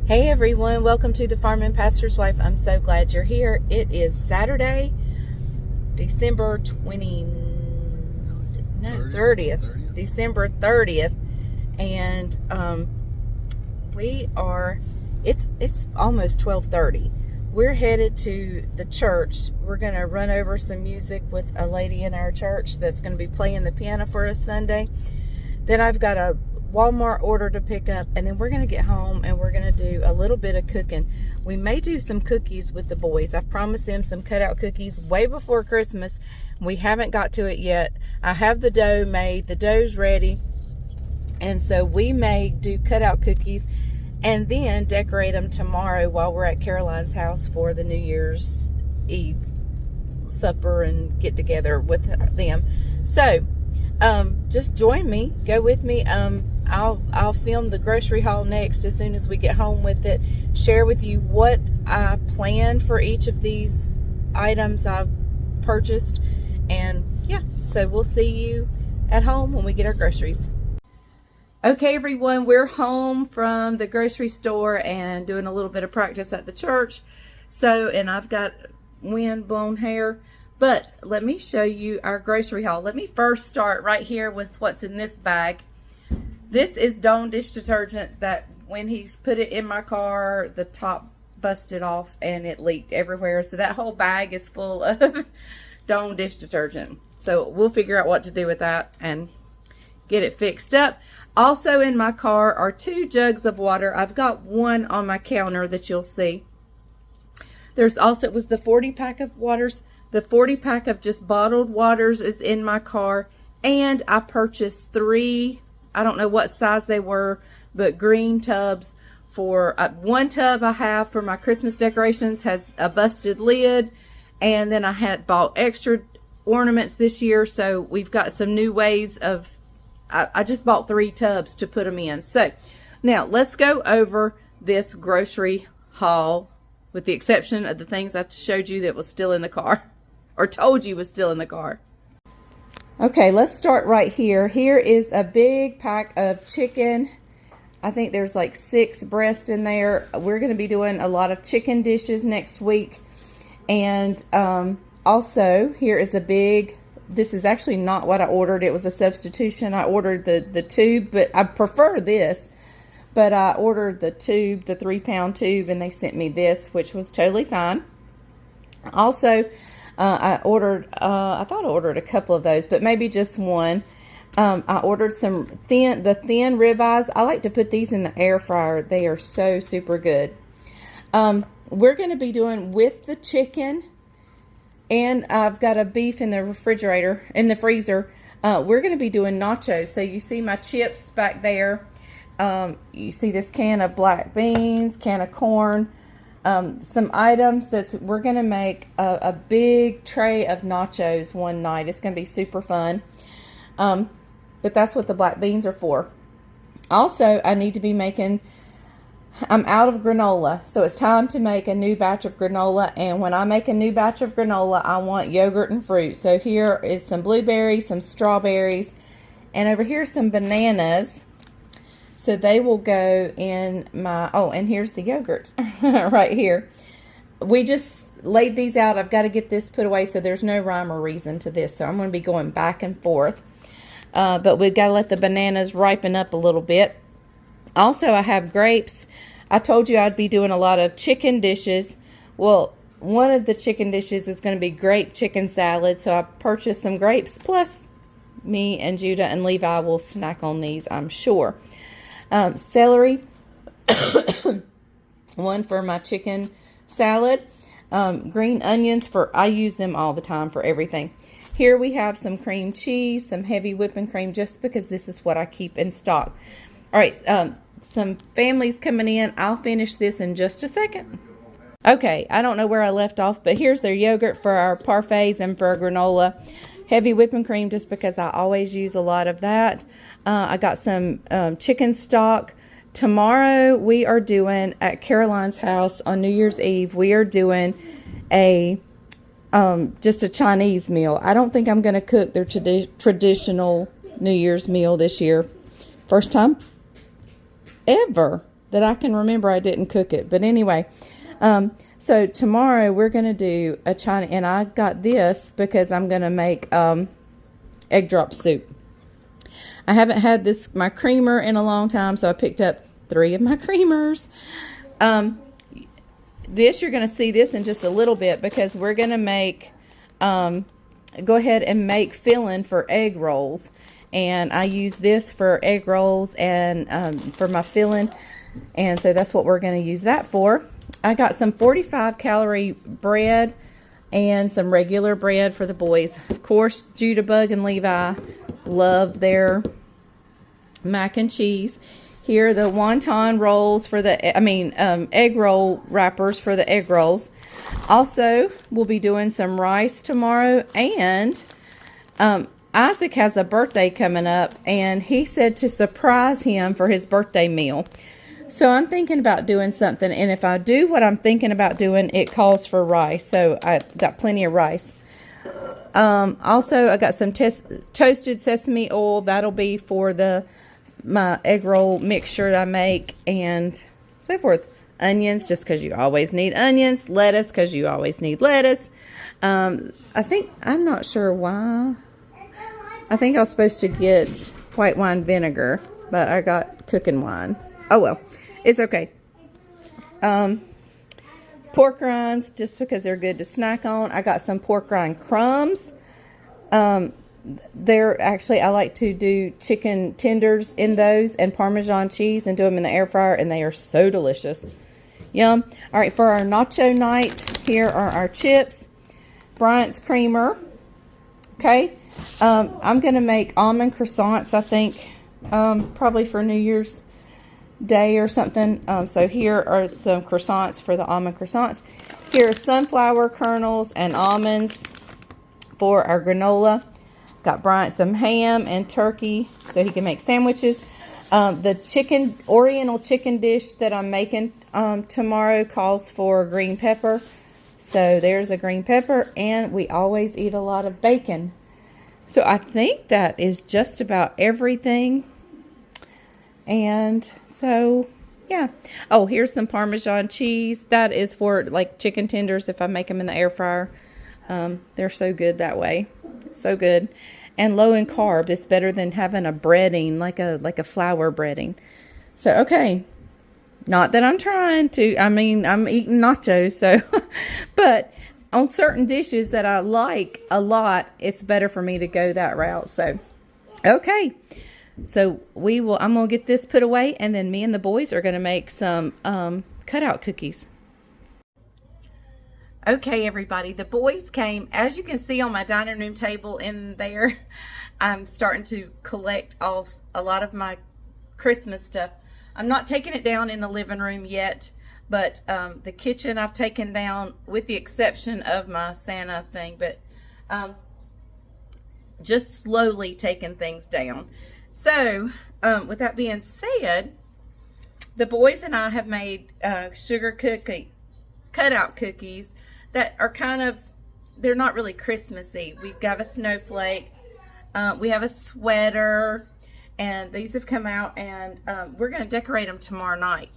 Hey everyone, welcome to the Farm and Pastor's Wife. I'm so glad you're here. It is Saturday, December 30th. December 30th. And it's almost 12:30. We're headed to the church. We're going to run over some music with a lady in our church that's going to be playing the piano for us Sunday. Then I've got a Walmart order to pick up, and then we're going to get home and we're going to do a little bit of cooking. We may do some cookies with the boys. I've promised them some cutout cookies way before Christmas. We haven't got to it yet. I have the dough made. The dough's ready. And so we may do cutout cookies and then decorate them tomorrow while we're at Caroline's house for the New Year's Eve supper and get together with them. So just join me, go with me. I'll film the grocery haul next as soon as we get home with it, share with you what I plan for each of these items I've purchased, and yeah, so we'll see you at home when we get our groceries. Okay everyone, we're home from the grocery store and doing a little bit of practice at the church. And I've got wind blown hair. But let me show you our grocery haul. Let me first start right here with what's in this bag. This is Dawn dish detergent that when he's put it in my car, the top busted off and it leaked everywhere. So that whole bag is full of Dawn dish detergent. So we'll figure out what to do with that and get it fixed up. Also in my car are 2 jugs of water. I've got one on my counter that you'll see. There's also, it was the 40 pack of waters. The 40 pack of just bottled waters is in my car. And I purchased 3, I don't know what size they were, but green tubs for, one tub I have for my Christmas decorations has a busted lid. And then I had bought extra ornaments this year. So we've got some new ways of, I just bought 3 tubs to put them in. So now let's go over this grocery haul with the exception of the things I showed you that was still in the car. Or told you was still in the car. Okay, let's start right here. Here is a big pack of chicken. I think there's like 6 breasts in there. We're going to be doing a lot of chicken dishes next week. And also, here is a big, this is actually not what I ordered. It was a substitution. I ordered the tube, but I prefer this. But I ordered the tube, the 3-pound tube, and they sent me this, which was totally fine. Also, I ordered, I thought I ordered a couple of those, but maybe just one. I ordered the thin ribeyes. I like to put these in the air fryer. They are so super good. We're going to be doing with the chicken, and I've got a beef in the refrigerator, in the freezer. We're going to be doing nachos. So you see my chips back there. You see this can of black beans, can of corn. Some items we're going to make a big tray of nachos one night. It's going to be super fun. But that's what the black beans are for. Also, I need to be making, I'm out of granola. So it's time to make a new batch of granola. And when I make a new batch of granola, I want yogurt and fruit. So here is some blueberries, some strawberries, and over here some bananas. So they will go in my, oh, and here's the yogurt right here. We just laid these out. I've got to get this put away so there's no rhyme or reason to this. So I'm going to be going back and forth. But we've got to let the bananas ripen up a little bit. Also, I have grapes. I told you I'd be doing a lot of chicken dishes. Well, one of the chicken dishes is going to be grape chicken salad. So I purchased some grapes. Plus, me and Judah and Levi will snack on these, I'm sure. Celery, one for my chicken salad, green onions I use them all the time for everything. Here we have some cream cheese, some heavy whipping cream, just because this is what I keep in stock. All right, some families coming in. I'll finish this in just a second. Okay, I don't know where I left off, but here's their yogurt for our parfaits and for our granola. Heavy whipping cream, just because I always use a lot of that. I got some chicken stock. Tomorrow we are doing, at Caroline's house on New Year's Eve, we are doing just a Chinese meal. I don't think I'm going to cook their traditional New Year's meal this year. First time ever that I can remember I didn't cook it. But anyway, so tomorrow we're going to do a China, and I got this because I'm going to make egg drop soup. I haven't had my creamer in a long time, so I picked up 3 of my creamers. You're going to see this in just a little bit because we're going to make, go ahead and make filling for egg rolls. And I use this for egg rolls and for my filling. And so that's what we're going to use that for. I got some 45 calorie bread and some regular bread for the boys. Of course, Judabug and Levi love their mac and cheese. Here are the wonton rolls for the, egg roll wrappers for the egg rolls. Also, we'll be doing some rice tomorrow. And Isaac has a birthday coming up, and he said to surprise him for his birthday meal. So I'm thinking about doing something, and if I do what I'm thinking about doing, it calls for rice. So I've got plenty of rice. Also, I got some toasted sesame oil. That'll be for my egg roll mixture that I make, and so forth. Onions, just because you always need onions. Lettuce, because you always need lettuce. I'm not sure why. I think I was supposed to get white wine vinegar, but I got cooking wine. Oh well, it's okay. Pork rinds, just because they're good to snack on. I got some pork rind crumbs. They're actually, I like to do chicken tenders in those and Parmesan cheese and do them in the air fryer, and they are so delicious. Yum. All right, for our nacho night, here are our chips. Bryant's creamer. Okay. I'm going to make almond croissants, I think, probably for New Year's Day or something. So here are some croissants for the almond croissants. Here are sunflower kernels and almonds for our granola. Got Bryant some ham and turkey so he can make sandwiches. The Oriental chicken dish that I'm making tomorrow calls for green pepper. So there's a green pepper, and we always eat a lot of bacon. So I think that is just about everything. And so, yeah. Oh, here's some Parmesan cheese. That is for like chicken tenders if I make them in the air fryer. They're so good that way. So good. And low in carb. It's better than having a breading, like a flour breading. So, okay. Not that I'm trying to. I'm eating nachos. So, but on certain dishes that I like a lot, it's better for me to go that route. So, okay. So I'm going to get this put away, and then me and the boys are going to make some cutout cookies. Okay, everybody, the boys came. As you can see on my dining room table in there, I'm starting to collect a lot of my Christmas stuff. I'm not taking it down in the living room yet, but the kitchen I've taken down with the exception of my Santa thing, but just slowly taking things down. So, with that being said, the boys and I have made sugar cutout cookies that are they're not really Christmassy. We've got a snowflake, we have a sweater, and these have come out, and we're going to decorate them tomorrow night.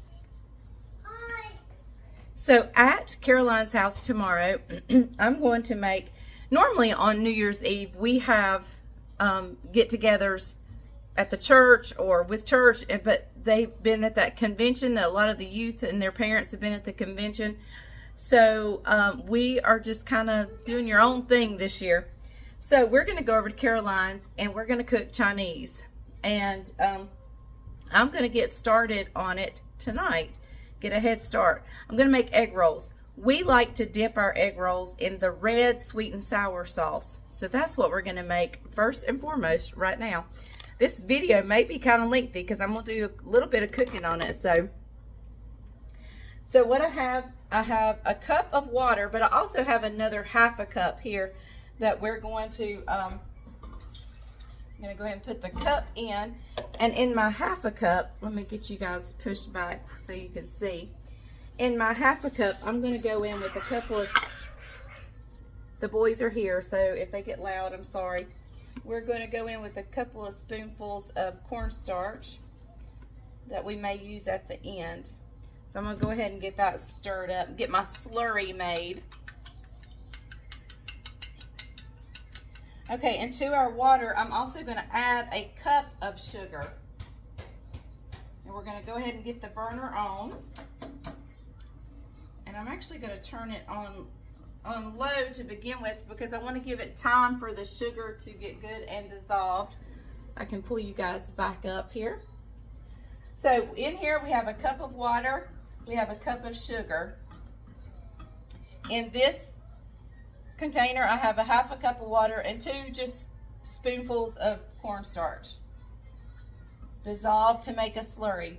So at Caroline's house tomorrow, I'm going to make, normally on New Year's Eve, we have get-togethers at the church or with church, but they've been at that convention, that a lot of the youth and their parents have been at the convention. So we are just kind of doing your own thing this year. So we're going to go over to Caroline's, and we're going to cook Chinese. And I'm going to get started on it tonight, get a head start. I'm going to make egg rolls. We like to dip our egg rolls in the red sweet and sour sauce. So that's what we're going to make first and foremost right now. This video may be kind of lengthy because I'm going to do a little bit of cooking on it. So what I have a cup of water, but I also have another half a cup here that we're going to, I'm going to go ahead and put the cup in. And in my half a cup, let me get you guys pushed back so you can see. In my half a cup, I'm going to go in with a couple of, the boys are here, so if they get loud, I'm sorry. We're going to go in with a couple of spoonfuls of cornstarch. that we may use at the end. So I'm going to go ahead and get that stirred up, get my slurry made. Okay, and to our water, I'm also going to add a cup of sugar. And we're going to go ahead and get the burner on. And I'm actually going to turn it on low to begin with because I want to give it time for the sugar to get good and dissolved. I can pull you guys back up here. So in here we have a cup of water, we have a cup of sugar. In this container I have a half a cup of water and 2 just spoonfuls of cornstarch dissolved to make a slurry.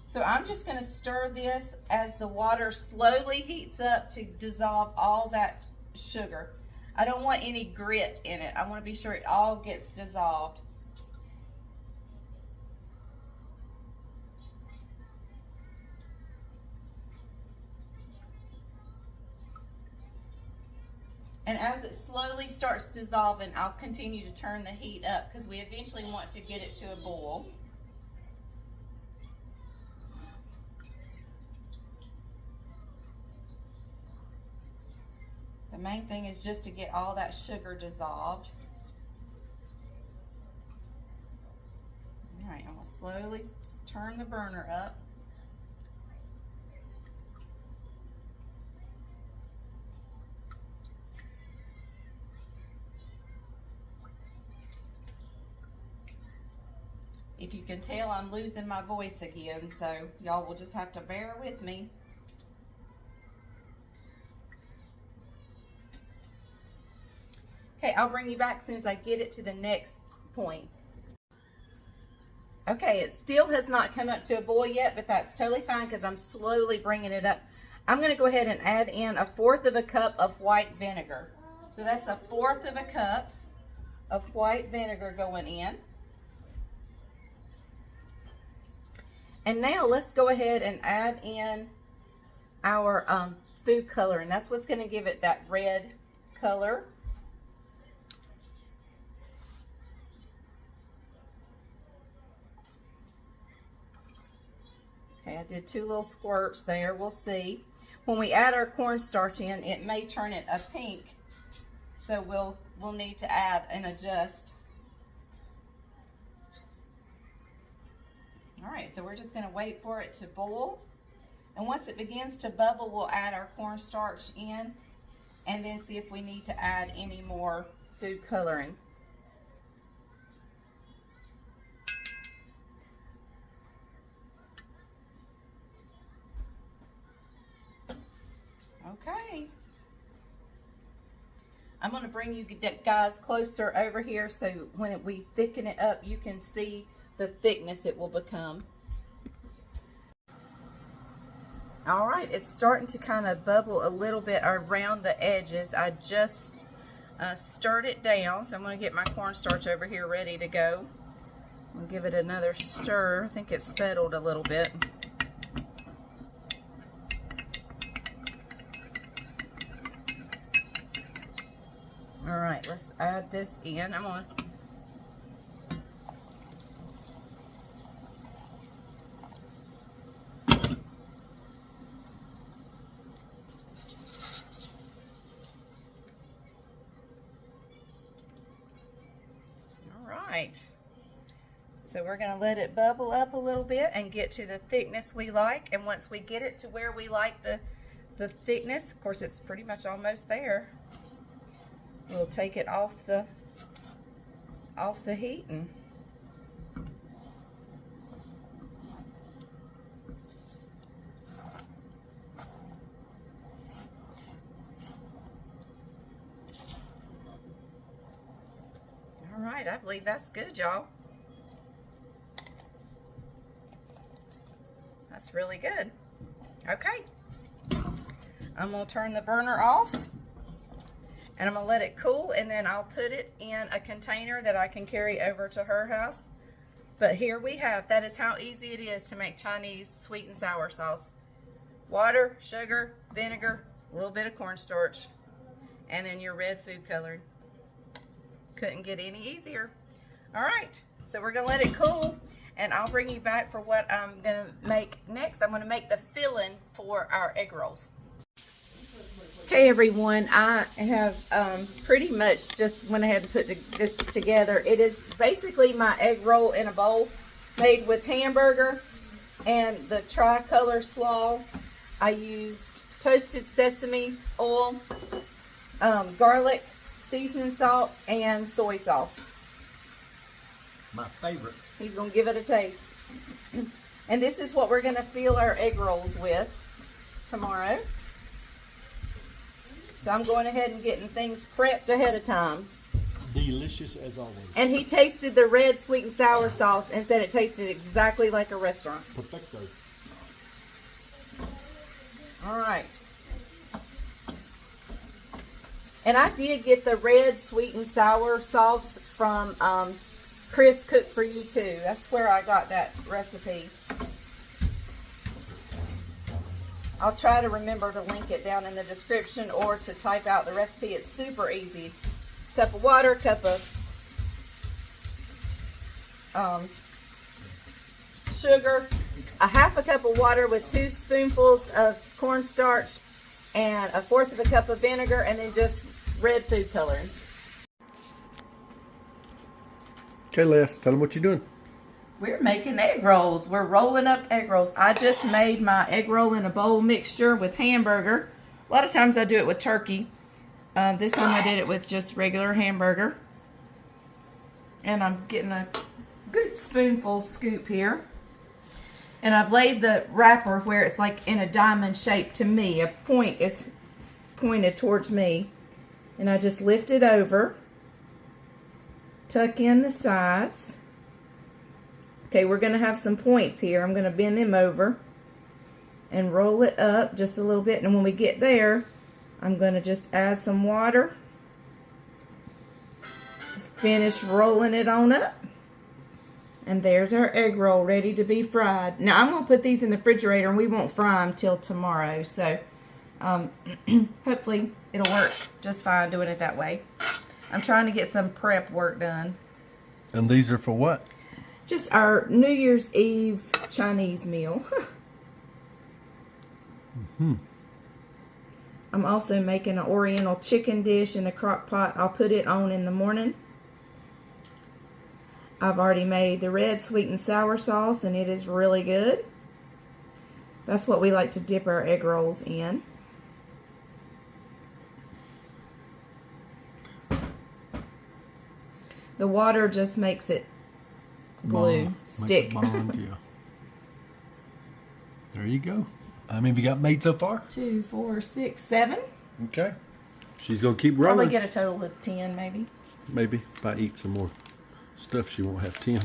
So I'm just going to stir this as the water slowly heats up to dissolve all that sugar. I don't want any grit in it. I want to be sure it all gets dissolved. And as it slowly starts dissolving, I'll continue to turn the heat up because we eventually want to get it to a boil. The main thing is just to get all that sugar dissolved. All right, I'm going to slowly turn the burner up. If you can tell, I'm losing my voice again, so y'all will just have to bear with me. Okay, I'll bring you back as soon as I get it to the next point. Okay, it still has not come up to a boil yet, but that's totally fine because I'm slowly bringing it up. I'm going to go ahead and add in 1/4 of a cup of white vinegar. So that's 1/4 of a cup of white vinegar going in. And now let's go ahead and add in our food color, and that's what's going to give it that red color. Okay, I did 2 little squirts there. We'll see. When we add our cornstarch in, it may turn it a pink, so we'll need to add and adjust. All right, so we're just going to wait for it to boil. And once it begins to bubble, we'll add our cornstarch in and then see if we need to add any more food coloring. Okay. I'm going to bring you guys closer over here so when we thicken it up, you can see the thickness it will become. All right, it's starting to kind of bubble a little bit around the edges. I just stirred it down, so I'm going to get my cornstarch over here ready to go. I'll give it another stir. I think it's settled a little bit. All right, let's add this in. I'm going to So we're going to let it bubble up a little bit and get to the thickness we like. And once we get it to where we like the thickness, of course it's pretty much almost there, we'll take it off the heating. All right, I believe that's good, y'all. That's really good. Okay, I'm gonna turn the burner off and I'm gonna let it cool, and then I'll put it in a container that I can carry over to her house. But here we have, that is how easy it is to make Chinese sweet and sour sauce. Water, sugar, vinegar, a little bit of cornstarch, and then your red food coloring. Couldn't get any easier. All right, so we're gonna let it cool, and I'll bring you back for what I'm gonna make next. I'm gonna make the filling for our egg rolls. Okay, everyone, I have pretty much just went ahead and put this together. It is basically my egg roll in a bowl made with hamburger and the tricolor slaw. I used toasted sesame oil, garlic, seasoning salt, and soy sauce. My favorite. He's going to give it a taste. And this is what we're going to fill our egg rolls with tomorrow. So I'm going ahead and getting things prepped ahead of time. Delicious as always. And he tasted the red sweet and sour sauce and said it tasted exactly like a restaurant. Perfecto. All right. And I did get the red sweet and sour sauce from Chris Cooked For You Too. That's where I got that recipe. I'll try to remember to link it down in the description or to type out the recipe. It's super easy. Cup of water, cup of sugar, a half a cup of water with 2 spoonfuls of cornstarch, and 1/4 of a cup of vinegar, and then just red food coloring. Okay, Les, tell them what you're doing. We're making egg rolls. We're rolling up egg rolls. I just made my egg roll in a bowl mixture with hamburger. A lot of times I do it with turkey. This one I did it with just regular hamburger. And I'm getting a good spoonful scoop here. And I've laid the wrapper where it's like in a diamond shape to me. A point is pointed towards me. And I just lift it over. Tuck in the sides. Okay, we're going to have some points here. I'm going to bend them over and roll it up just a little bit. And when we get there, I'm going to just add some water. Finish rolling it on up. And there's our egg roll ready to be fried. Now, I'm going to put these in the refrigerator and we won't fry them till tomorrow. So, hopefully it'll work just fine doing it that way. I'm trying to get some prep work done. And these are for what? Just our New Year's Eve Chinese meal. I'm also making an Oriental chicken dish in the crock pot. I'll put it on in the morning. I've already made the red sweet and sour sauce, and it is really good. That's what we like to dip our egg rolls in. The water just makes it glue, stick. Bond, yeah. There you go. How many have you got made so far? 2, 4, 6, 7. Okay. She's going to keep rolling. Probably get a total of 10 maybe. Maybe. If I eat some more stuff, she won't have 10.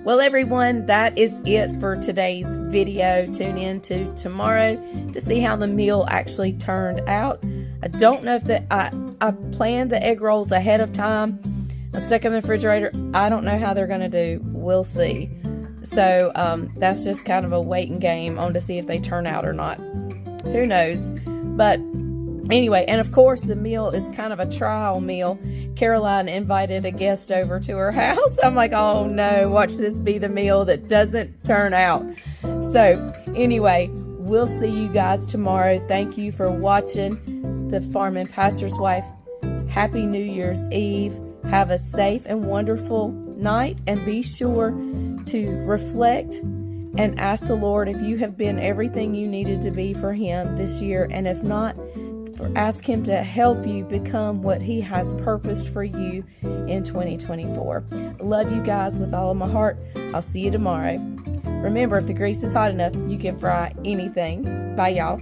Well, everyone, that is it for today's video. Tune in to tomorrow to see how the meal actually turned out. I don't know if I planned the egg rolls ahead of time. I stuck them in the refrigerator. I don't know how they're going to do. We'll see. So that's just kind of a waiting game on to see if they turn out or not. Who knows? But anyway, and of course the meal is kind of a trial meal. Caroline invited a guest over to her house. I'm like, oh no, watch this be the meal that doesn't turn out. So anyway, we'll see you guys tomorrow. Thank you for watching The Farm and Pastor's Wife. Happy New Year's Eve. Have a safe and wonderful night, and be sure to reflect and ask the Lord if you have been everything you needed to be for Him this year, and if not, ask Him to help you become what He has purposed for you in 2024. I love you guys with all of my heart. I'll see you tomorrow. Remember, if the grease is hot enough, you can fry anything. Bye, y'all.